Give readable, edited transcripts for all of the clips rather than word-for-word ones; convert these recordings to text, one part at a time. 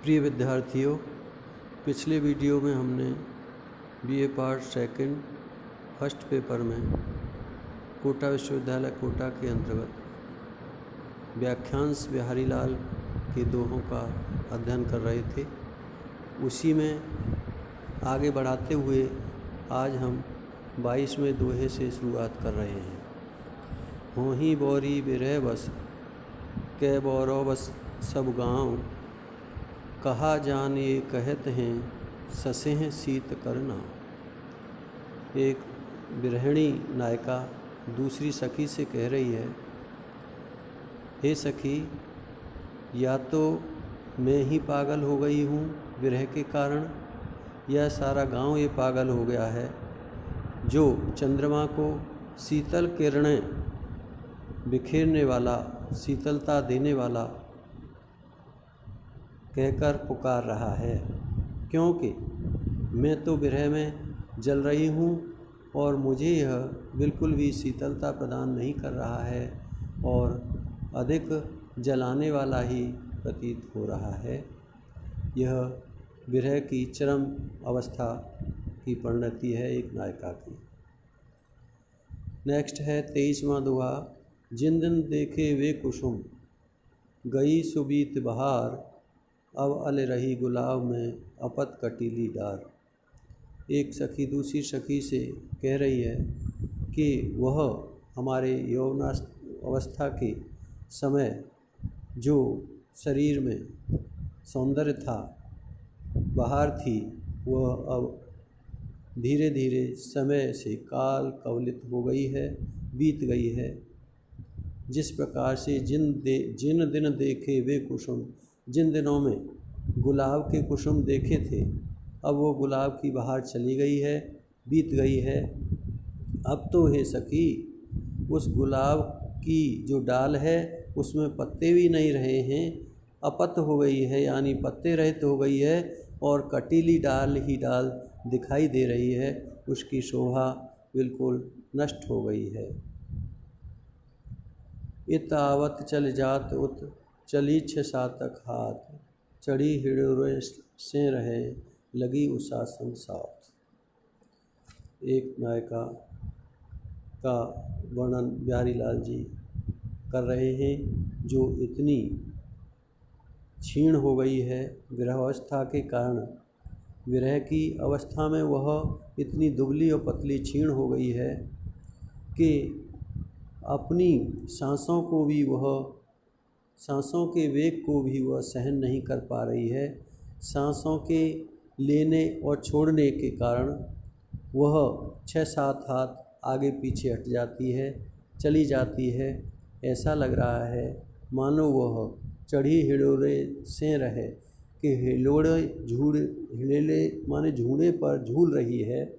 प्रिय विद्यार्थियों, पिछले वीडियो में हमने BA part second first paper में कोटा विश्वविद्यालय कोटा के अंतर्गत व्याख्यांश बिहारी लाल के दोहों का अध्ययन कर रहे थे। उसी में आगे बढ़ाते हुए आज हम 22वें दोहे से शुरुआत कर रहे हैं। हों ही बोरी बिरह बस कै बोरो बस सब गाँव, कहा जान ये कहत हैं ससें शीत करना। एक बिरहिणी नायिका दूसरी सखी से कह रही है, हे सखी, या तो मैं ही पागल हो गई हूँ विरह के कारण, या सारा गांव ये पागल हो गया है जो चंद्रमा को शीतल किरणें बिखेरने वाला, शीतलता देने वाला कहकर पुकार रहा है, क्योंकि मैं तो विरह में जल रही हूँ और मुझे यह बिल्कुल भी शीतलता प्रदान नहीं कर रहा है और अधिक जलाने वाला ही प्रतीत हो रहा है। यह विरह की चरम अवस्था की परिणति है एक नायिका की। नेक्स्ट है 23वां दोहा। जिन दिन देखे वे कुसुम, गई सुबीत बहार, अब अल रही गुलाब में अपत कटीली डार। एक सखी दूसरी सखी से कह रही है कि वह हमारे यौवनावस्था के समय जो शरीर में सौंदर्य था, बहार थी, वह अब धीरे धीरे समय से काल कवलित हो गई है, बीत गई है। जिस प्रकार से जिन दिन देखे वे कुसुम, जिन दिनों में गुलाब के कुसुम देखे थे, अब वो गुलाब की बहार चली गई है, बीत गई है। अब तो हे सखी, उस गुलाब की जो डाल है उसमें पत्ते भी नहीं रहे हैं, अपत हो गई है, यानी पत्ते रहित हो गई है और कटीली डाल ही डाल दिखाई दे रही है, उसकी शोभा बिल्कुल नष्ट हो गई है। इत आवत चल जात उत, चली 6 सातक हाथ, चढ़ी हिडोरे से रहे, लगी उसासन साथ। एक नायिका का वर्णन बिहारी लाल जी कर रहे हैं जो इतनी क्षीण हो गई है विरहावस्था के कारण। विरह की अवस्था में वह इतनी दुबली और पतली क्षीण हो गई है कि अपनी सांसों के वेग को भी वह सहन नहीं कर पा रही है। सांसों के लेने और छोड़ने के कारण वह 6-7 हाथ आगे पीछे हट जाती है, चली जाती है। ऐसा लग रहा है मानो वह चढ़ी हिडोरे से रहे कि हिलेले माने झूले पर झूल रही है।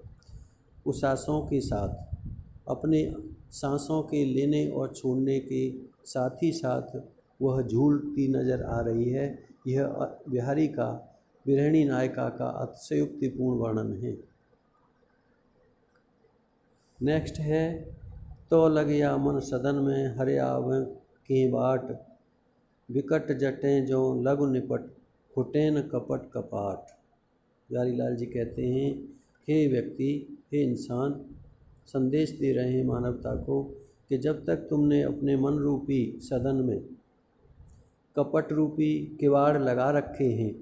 उस सांसों के साथ अपने सांसों के लेने और छोड़ने के साथ ही साथ वह झूलती नज़र आ रही है। यह बिहारी का बिरहिणी नायिका का अतिशयोक्तिपूर्ण वर्णन है। नेक्स्ट है तो लगिया मन सदन में, हरे आव के बाट, विकट जटें जो लघु निपट, फुटेन कपट कपाट। बिहारी लाल जी कहते हैं, हे व्यक्ति, हे इंसान, संदेश दे रहे हैं मानवता को कि जब तक तुमने अपने मन रूपी सदन में कपट रूपी किवाड़ लगा रखे हैं,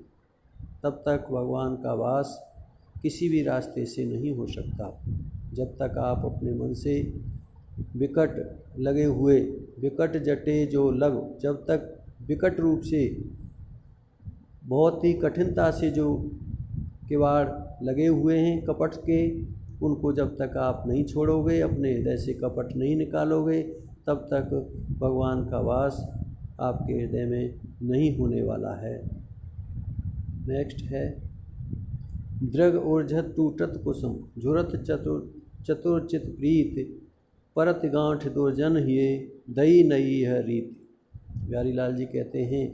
तब तक भगवान का वास किसी भी रास्ते से नहीं हो सकता। जब तक आप अपने मन से विकट लगे हुए, विकट जटे जो लग, जब तक विकट रूप से बहुत ही कठिनता से जो किवाड़ लगे हुए हैं कपट के, उनको जब तक आप नहीं छोड़ोगे, अपने हृदय से कपट नहीं निकालोगे, तब तक भगवान का वास आपके हृदय में नहीं होने वाला है। नेक्स्ट है दृग ऊर्झत टूटत कुसुम, झुरत चतुरचित प्रीत, परत गांठ दुर्जन हिये, दई नई है रीत। बिहारी लाल जी कहते हैं,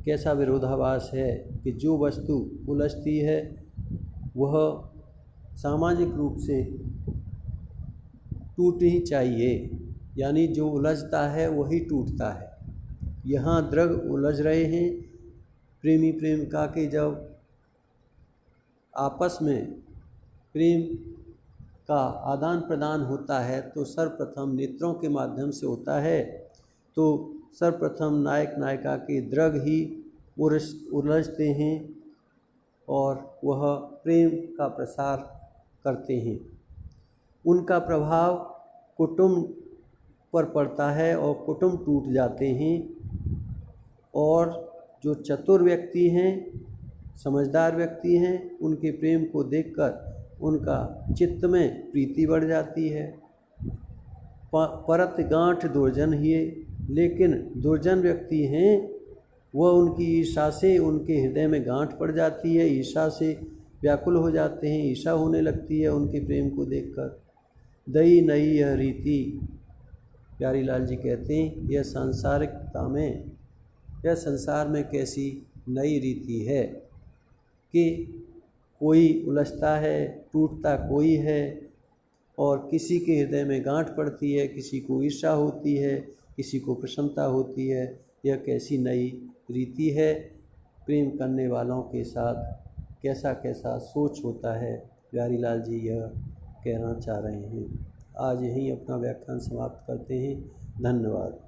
कैसा विरोधाभास है कि जो वस्तु उलझती है वह सामाजिक रूप से टूटनी चाहिए, यानी जो उलझता है वही टूटता है। यहाँ दृग उलझ रहे हैं, प्रेमी प्रेमिका के जब आपस में प्रेम का आदान प्रदान होता है तो सर्वप्रथम नेत्रों के माध्यम से होता है। तो सर्वप्रथम नायक नायिका के दृग ही उलझते हैं और वह प्रेम का प्रसार करते हैं। उनका प्रभाव कुटुंब पर पड़ता है और कुटुंब टूट जाते हैं। और जो चतुर व्यक्ति हैं, समझदार व्यक्ति हैं, उनके प्रेम को देखकर उनका चित्त में प्रीति बढ़ जाती है। परत गांठ दुर्जन ही, लेकिन दुर्जन व्यक्ति हैं वह उनकी ईर्षा से उनके हृदय में गांठ पड़ जाती है, ईर्षा से व्याकुल हो जाते हैं, ईर्षा होने लगती है उनके प्रेम को देखकर। दई नई यह रीति, प्यारी लाल जी कहते हैं, यह सांसारिकता में, यह संसार में कैसी नई रीति है कि कोई उलझता है, टूटता कोई है, और किसी के हृदय में गांठ पड़ती है, किसी को ईर्षा होती है, किसी को प्रसन्नता होती है। यह कैसी नई रीति है। प्रेम करने वालों के साथ कैसा कैसा सोच होता है, प्यारी लाल जी यह कहना चाह रहे हैं। आज यहीं अपना व्याख्यान समाप्त करते हैं। धन्यवाद।